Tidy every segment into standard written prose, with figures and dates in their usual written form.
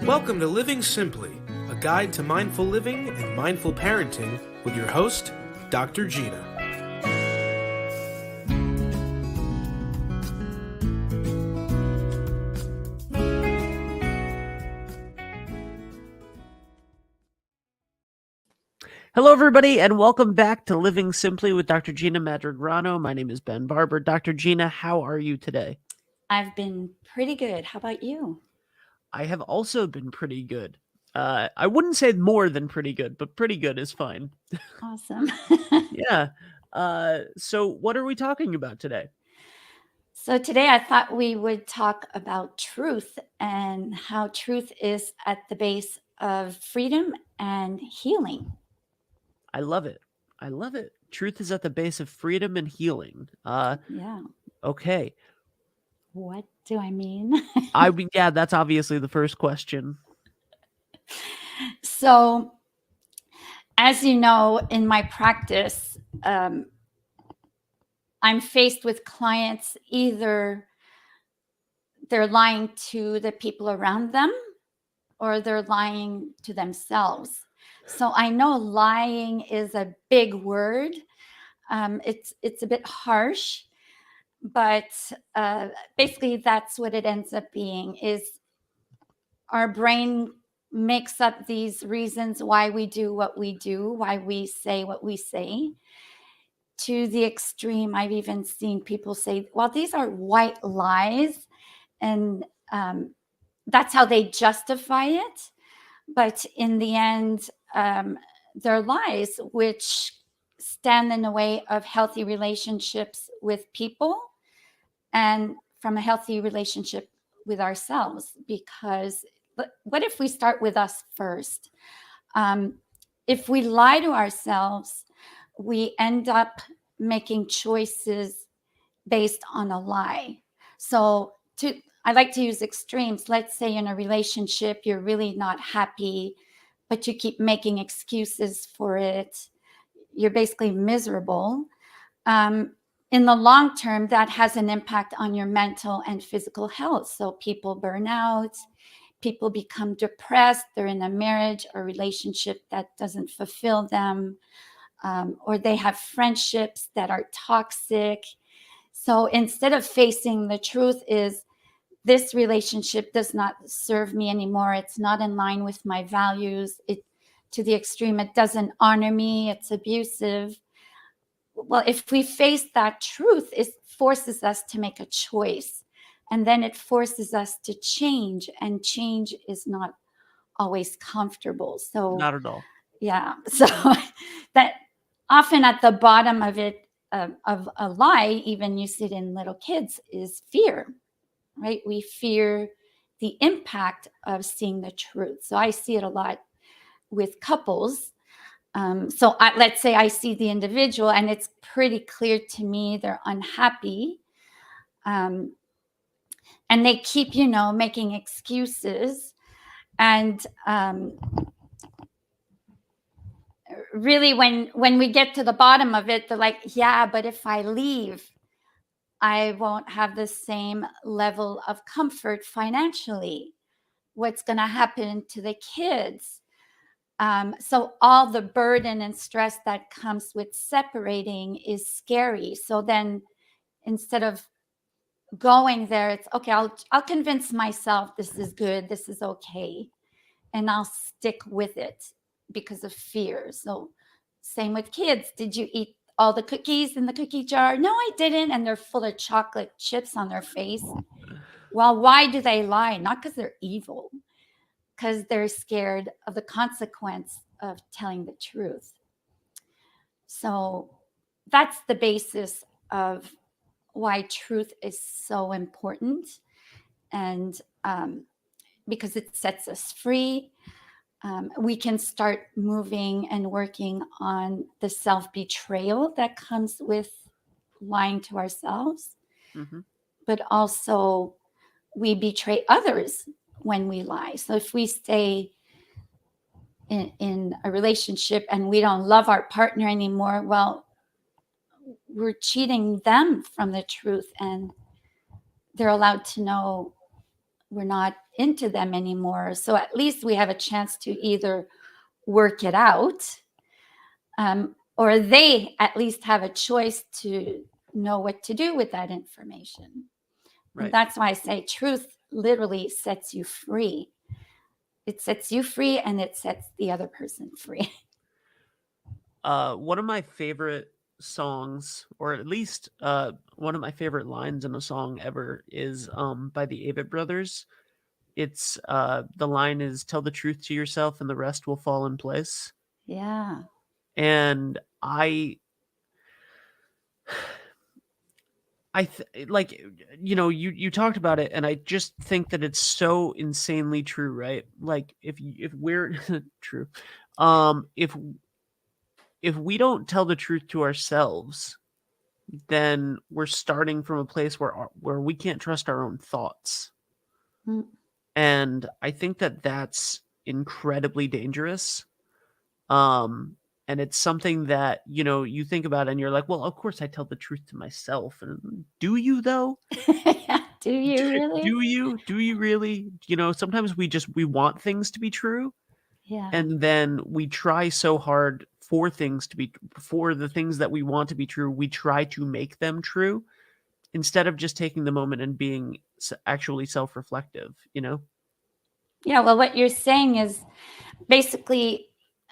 Welcome to Living Simply, a guide to mindful living and mindful parenting with your host, Dr. Gina. Hello, everybody, and welcome back to Living Simply with Dr. Gina Madragrano. My name is Ben Barber. Dr. Gina, how are you today? I've been pretty good. How about you? I have also been pretty good. I wouldn't say more than pretty good, but pretty good is fine. Awesome. Yeah. So what are we talking about today? So today I thought we would talk about truth and how truth is at the base of freedom and healing. I love it. I love it. Truth is at the base of freedom and healing. Yeah. Okay. What do I mean? Yeah, that's obviously the first question. So, as you know, in my practice, I'm faced with clients either they're lying to the people around them or they're lying to themselves. So I know lying is a big word. It's a bit harsh, but basically that's what it ends up being. Is our brain makes up these reasons why we do what we do, why we say what we say. To the extreme, I've even seen people say, "Well, these are white lies," and that's how they justify it. But in the end, they're lies, which stand in the way of healthy relationships with people and from a healthy relationship with ourselves. Because what if we start with us first? If we lie to ourselves, we end up making choices based on a lie. So I like to use extremes. Let's say in a relationship, you're really not happy, but you keep making excuses for it. You're basically miserable. In the long term, that has an impact on your mental and physical health. So people burn out, people become depressed, they're in a marriage or relationship that doesn't fulfill them, or they have friendships that are toxic. So instead of facing the truth is, this relationship does not serve me anymore. It's not in line with my values. To the extreme, it doesn't honor me. It's abusive. Well, if we face that truth, it forces us to make a choice. And then it forces us to change. And change is not always comfortable. So Not at all. yeah. So that often at the bottom of it, of a lie, even you see it in little kids, is fear, right? We fear the impact of seeing the truth. So I see it a lot with couples. Let's say I see the individual and it's pretty clear to me they're unhappy. And they keep, making excuses. And really, when we get to the bottom of it, they're like, yeah, but if I leave, I won't have the same level of comfort financially. What's going to happen to the kids? So all the burden and stress that comes with separating is scary. So then instead of going there, it's okay, I'll convince myself this is good, this is okay, and I'll stick with it because of fear. So same with kids. Did you eat all the cookies in the cookie jar? No, I didn't. And they're full of chocolate chips on their face. Well, why do they lie? Not because they're evil, because they're scared of the consequence of telling the truth. So that's the basis of why truth is so important. And because it sets us free, we can start moving and working on the self-betrayal that comes with lying to ourselves. Mm-hmm. But also we betray others when we lie. So if we stay in a relationship and we don't love our partner anymore, well, we're cheating them from the truth, and they're allowed to know we're not into them anymore. So at least we have a chance to either work it out, or they at least have a choice to know what to do with that information. Right. And that's why I say truth literally sets you free. It sets you free and it sets the other person free. One of my favorite songs, or at least one of my favorite lines in a song ever, is by the Avett Brothers. It's the line is, "Tell the truth to yourself and the rest will fall in place." Yeah. And like, you talked about it, and I just think that it's so insanely true, right? Like, if we're true, if we don't tell the truth to ourselves, then we're starting from a place where we can't trust our own thoughts. Mm. And I think that that's incredibly dangerous. And it's something that, you think about and you're like, well, of course I tell the truth to myself. And do you though? Yeah. Do you really? Do you really? Sometimes we want things to be true. Yeah. And then we try so hard for the things that we want to be true. We try to make them true instead of just taking the moment and being actually self-reflective, Yeah. Well, what you're saying is basically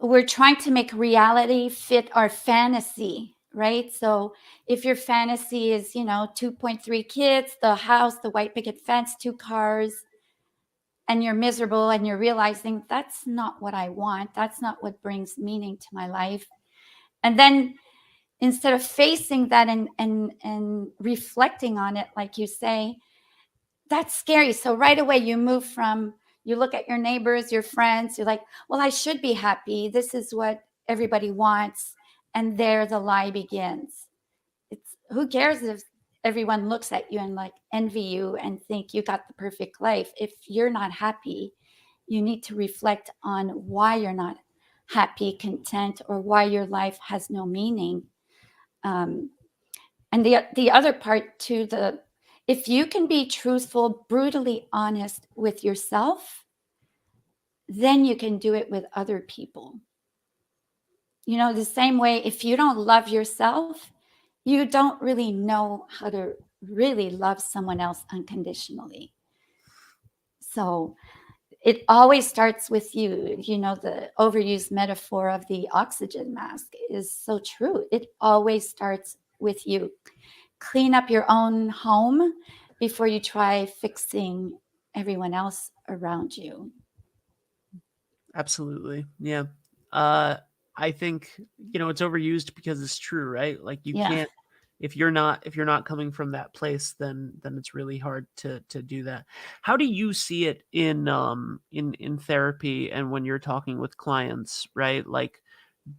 we're trying to make reality fit our fantasy, right? So if your fantasy is, 2.3 kids, the house, the white picket fence, 2 cars, and you're miserable and you're realizing that's not what I want, that's not what brings meaning to my life. And then instead of facing that and reflecting on it, like you say, that's scary. So right away you look at your neighbors, your friends, you're like, well, I should be happy. This is what everybody wants. And there the lie begins. It's who cares if everyone looks at you and like envy you and think you got the perfect life. If you're not happy, you need to reflect on why you're not happy, content, or why your life has no meaning. And the other part too, if you can be truthful, brutally honest with yourself, then you can do it with other people. The same way, if you don't love yourself, you don't really know how to really love someone else unconditionally. So it always starts with you. The overused metaphor of the oxygen mask is so true. It always starts with you. Clean up your own home before you try fixing everyone else around you. Absolutely. Yeah. I think, it's overused because it's true, right? Like you Yeah. can't, if you're not coming from that place, then it's really hard to do that. How do you see it in therapy and when you're talking with clients, right? Like,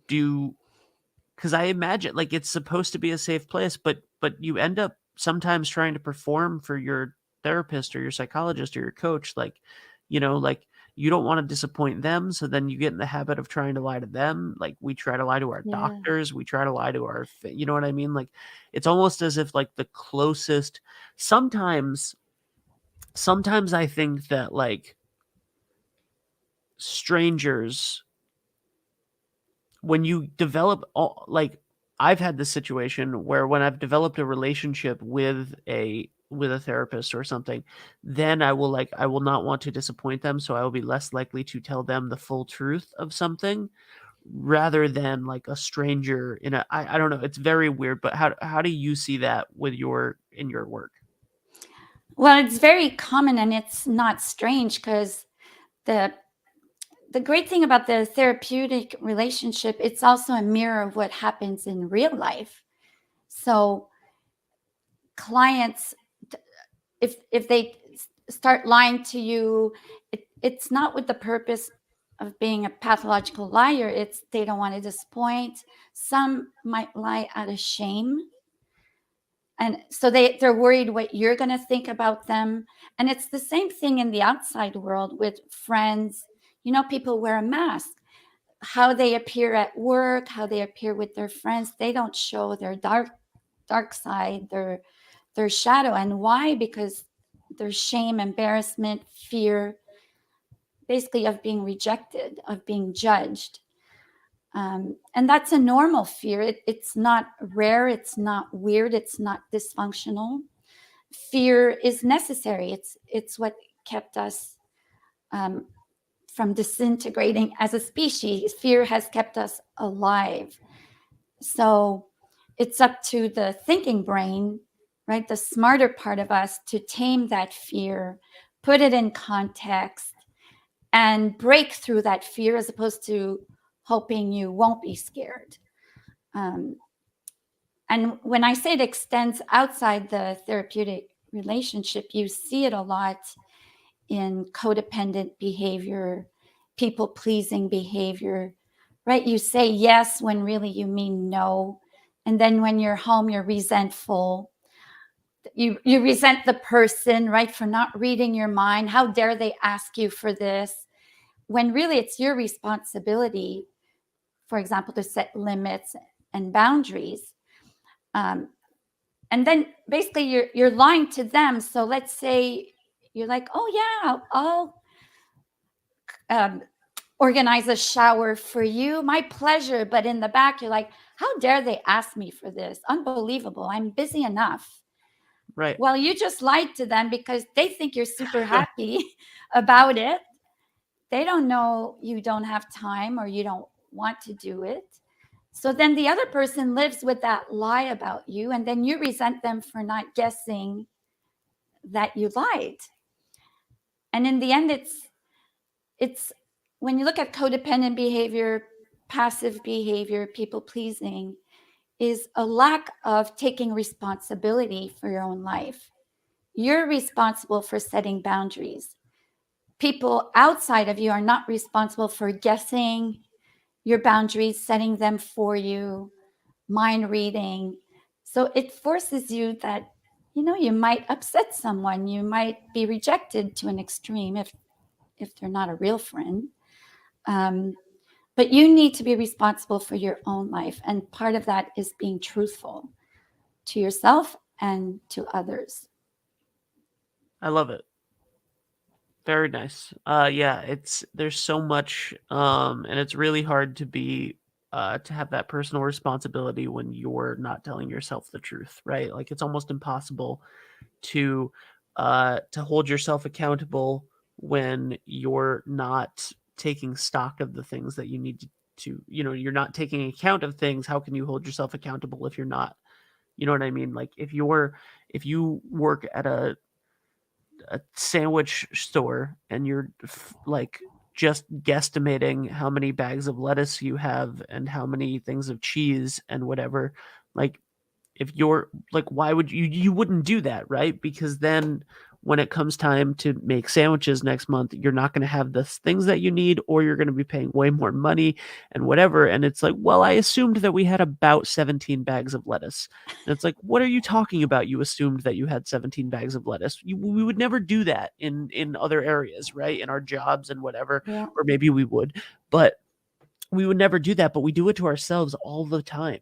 because I imagine, like, it's supposed to be a safe place, but you end up sometimes trying to perform for your therapist or your psychologist or your coach, like you don't want to disappoint them, so then you get in the habit of trying to lie to them. Like, we try to lie to our Yeah. doctors, we try to lie to you know what I mean? Like, it's almost as if, like, the closest sometimes I think that, like, strangers, when you develop like, I've had this situation where when I've developed a relationship with a therapist or something, then I will not want to disappoint them, so I will be less likely to tell them the full truth of something rather than like a stranger I don't know, it's very weird, but how do you see that in your work? Well, it's very common and it's not strange because the the great thing about the therapeutic relationship, it's also a mirror of what happens in real life. So clients, if they start lying to you, it's not with the purpose of being a pathological liar. It's they don't want to disappoint. Some might lie out of shame, and so they're worried what you're going to think about them. And it's the same thing in the outside world with friends. People wear a mask. How they appear at work, how they appear with their friends, they don't show their dark side, their shadow. And why? Because there's shame, embarrassment, fear, basically of being rejected, of being judged. And that's a normal fear. It's not rare. It's not weird. It's not dysfunctional. Fear is necessary. It's what kept us from disintegrating as a species. Fear has kept us alive. So it's up to the thinking brain, right, the smarter part of us, to tame that fear, put it in context, and break through that fear, as opposed to hoping you won't be scared. And when I say it extends outside the therapeutic relationship, you see it a lot in codependent behavior, people-pleasing behavior, right? You say yes when really you mean no. And then when you're home, you're resentful. You resent the person, right, for not reading your mind. How dare they ask you for this? When really it's your responsibility, for example, to set limits and boundaries. And then basically you're lying to them. So let's say you're like, oh yeah, I'll organize a shower for you. My pleasure. But in the back, you're like, how dare they ask me for this? Unbelievable. I'm busy enough. Right. Well, you just lied to them because they think you're super happy about it. They don't know you don't have time or you don't want to do it. So then the other person lives with that lie about you, and then you resent them for not guessing that you lied. And in the end, it's when you look at codependent behavior, passive behavior, people pleasing, is a lack of taking responsibility for your own life. You're responsible for setting boundaries. People outside of you are not responsible for guessing your boundaries, setting them for you, mind reading. So it forces you that, you might upset someone. You might be rejected to an extreme if they're not a real friend. But you need to be responsible for your own life. And part of that is being truthful to yourself and to others. I love it. Very nice. Yeah, there's so much, and it's really hard to have that personal responsibility when you're not telling yourself the truth, right? Like it's almost impossible to hold yourself accountable when you're not taking stock of the things that you need to, you're not taking account of things. How can you hold yourself accountable if you're not, you know what I mean? Like if you work at a sandwich store and you're like just guesstimating how many bags of lettuce you have and how many things of cheese and whatever, like if you're like, why would you wouldn't do that, right? Because then when it comes time to make sandwiches next month, you're not going to have the things that you need, or you're going to be paying way more money and whatever. And it's like, well, I assumed that we had about 17 bags of lettuce. And it's like, what are you talking about? You assumed that you had 17 bags of lettuce. We would never do that in other areas, right? In our jobs and whatever, Yeah. or maybe we would, but we would never do that. But we do it to ourselves all the time.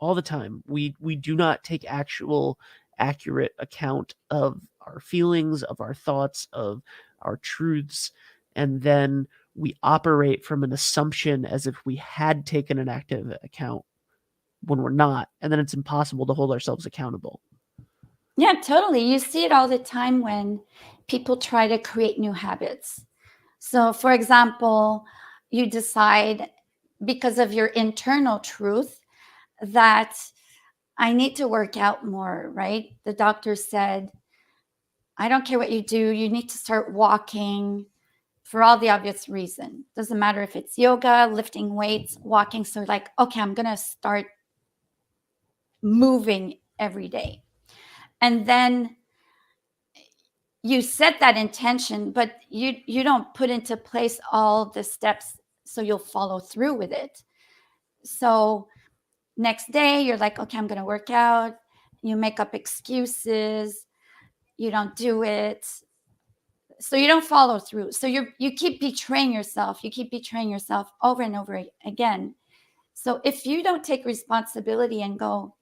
All the time. We do not take accurate account of our feelings, of our thoughts, of our truths, and then we operate from an assumption as if we had taken an active account when we're not, and then it's impossible to hold ourselves accountable. Yeah, totally. You see it all the time when people try to create new habits. So, for example, you decide because of your internal truth that I need to work out more, right? The doctor said, I don't care what you do, you need to start walking for all the obvious reason. Doesn't matter if it's yoga, lifting weights, walking. So, like, okay, I'm going to start moving every day. And then you set that intention, but you don't put into place all the steps so you'll follow through with it. So next day you're like, okay, I'm going to work out. You make up excuses. You don't do it. So you don't follow through. So you keep betraying yourself. You keep betraying yourself over and over again. So if you don't take responsibility and go,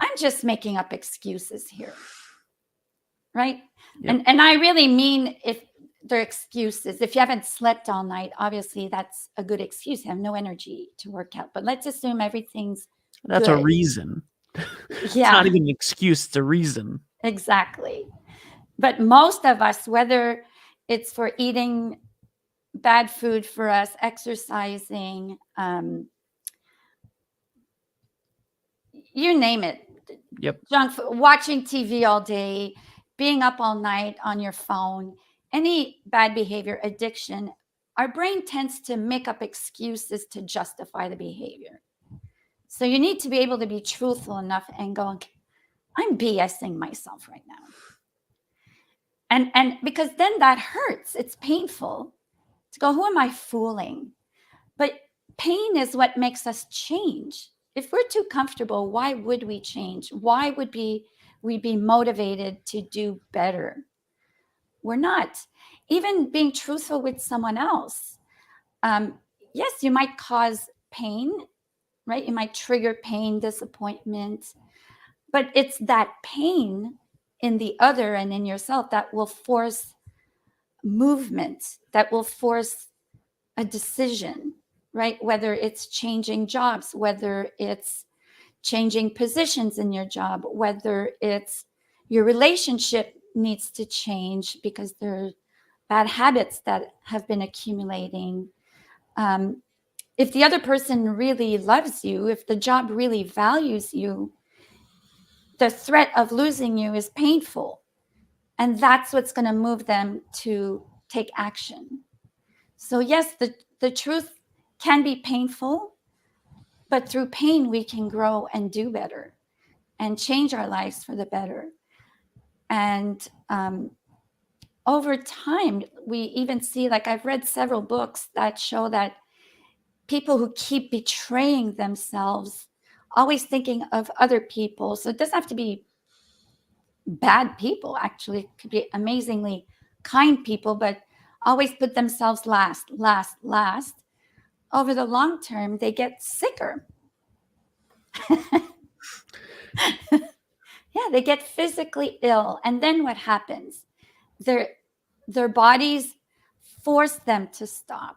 I'm just making up excuses here. Right. Yep. And I really mean if they're excuses. If you haven't slept all night, obviously that's a good excuse. You have no energy to work out. But let's assume everything's That's good. a reason. It's Yeah, not even an excuse, it's a reason. exactly. But most of us, whether it's for eating bad food for us, exercising, you name it, Yep. junk food, watching TV all day, being up all night on your phone, any bad behavior, addiction, our brain tends to make up excuses to justify the behavior. So you need to be able to be truthful enough and go, I'm BSing myself right now. And because then that hurts. It's painful to go, who am I fooling? But pain is what makes us change. If we're too comfortable, why would we change? Why would we be motivated to do better? We're not. Even being truthful with someone else. Yes, you might cause pain, right? You might trigger pain, disappointment, but it's that pain in the other and in yourself that will force movement, that will force a decision, right? Whether it's changing jobs, whether it's changing positions in your job, whether it's your relationship needs to change because there are bad habits that have been accumulating. If the other person really loves you, if the job really values you, the threat of losing you is painful. And that's what's going to move them to take action. So yes, the truth can be painful, but through pain, we can grow and do better and change our lives for the better. And over time, we even see, like I've read several books that show that people who keep betraying themselves, always thinking of other people. So it doesn't have to be bad people, actually. It could be amazingly kind people, but always put themselves last. Over the long term, they get sicker. Yeah, they get physically ill. And then what happens? Their bodies force them to stop.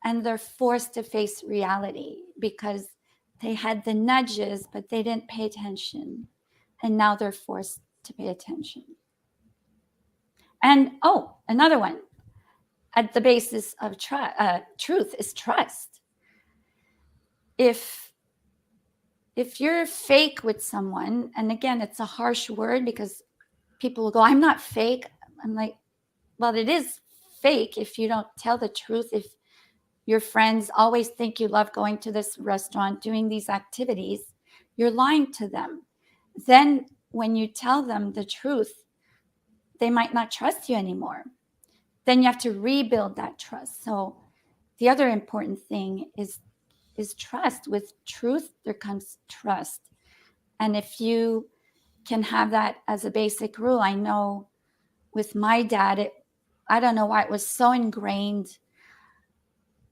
And they're forced to face reality because they had the nudges, but they didn't pay attention. And now they're forced to pay attention. And another one. At the basis of truth is trust. If you're fake with someone, and again, it's a harsh word because people will go, I'm not fake. I'm like, well, it is fake if you don't tell the truth. If your friends always think you love going to this restaurant, doing these activities, you're lying to them. Then when you tell them the truth, they might not trust you anymore. Then you have to rebuild that trust. So the other important thing is trust. With truth, there comes trust. And if you can have that as a basic rule, I know with my dad, I don't know why it was so ingrained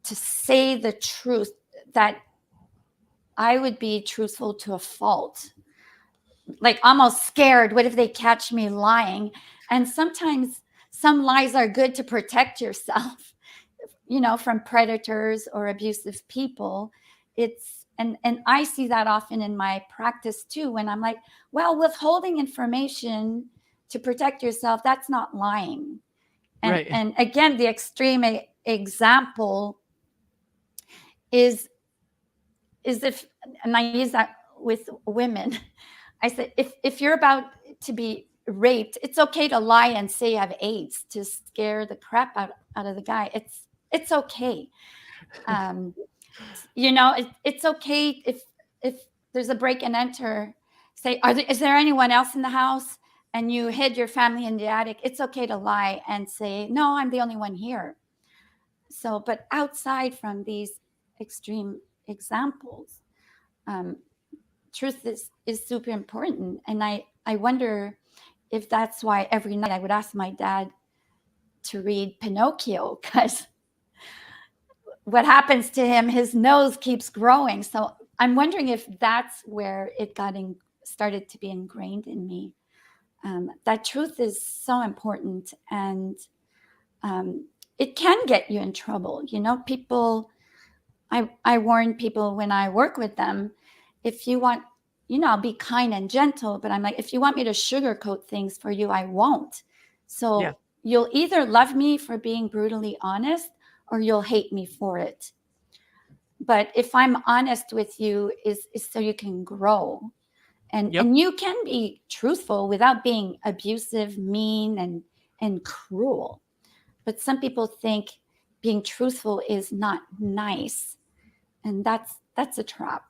to say the truth that I would be truthful to a fault, like almost scared. What if they catch me lying? And sometimes some lies are good to protect yourself, from predators or abusive people. And I see that often in my practice too, when I'm like, well, withholding information to protect yourself, that's not lying. Right. And again, the extreme example is if, and I use that with women, I said, if you're about to be raped, it's okay to lie and say you have AIDS to scare the crap out of the guy. It's okay. It's okay if there's a break and enter, say, is there anyone else in the house? And you hid your family in the attic. It's okay to lie and say, no, I'm the only one here. So, but outside from these extreme examples, truth is super important. And I wonder if that's why every night I would ask my dad to read Pinocchio, because what happens to him, his nose keeps growing. So I'm wondering if that's where it started to be ingrained in me. That truth is so important. And it can get you in trouble. People, I warn people when I work with them, if you want, I'll be kind and gentle, but I'm like, if you want me to sugarcoat things for you, I won't. So Yeah. you'll either love me for being brutally honest or you'll hate me for it. But if I'm honest with you, is so you can grow. And you can be truthful without being abusive, mean, and cruel. But some people think being truthful is not nice. And that's a trap.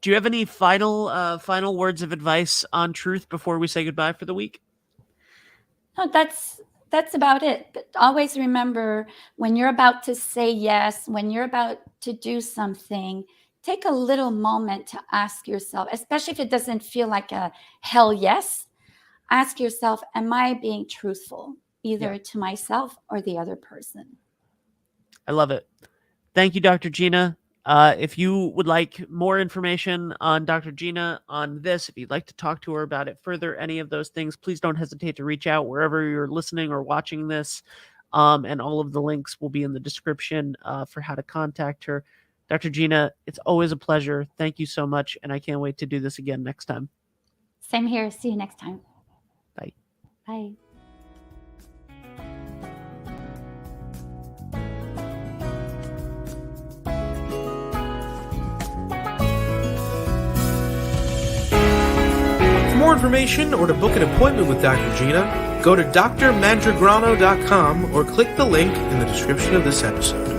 Do you have any final words of advice on truth before we say goodbye for the week? No, that's about it. But always remember, when you're about to say yes, when you're about to do something, take a little moment to ask yourself, especially if it doesn't feel like a hell yes, ask yourself, am I being truthful, either to myself or the other person? I love it. Thank you, Dr. Gina. If you would like more information on Dr. Gina on this, if you'd like to talk to her about it further, any of those things, please don't hesitate to reach out wherever you're listening or watching this. And all of the links will be in the description for how to contact her. Dr. Gina, it's always a pleasure. Thank you so much. And I can't wait to do this again next time. Same here. See you next time. Bye. Bye. For more information or to book an appointment with Dr. Gina, go to drmandragrano.com or click the link in the description of this episode.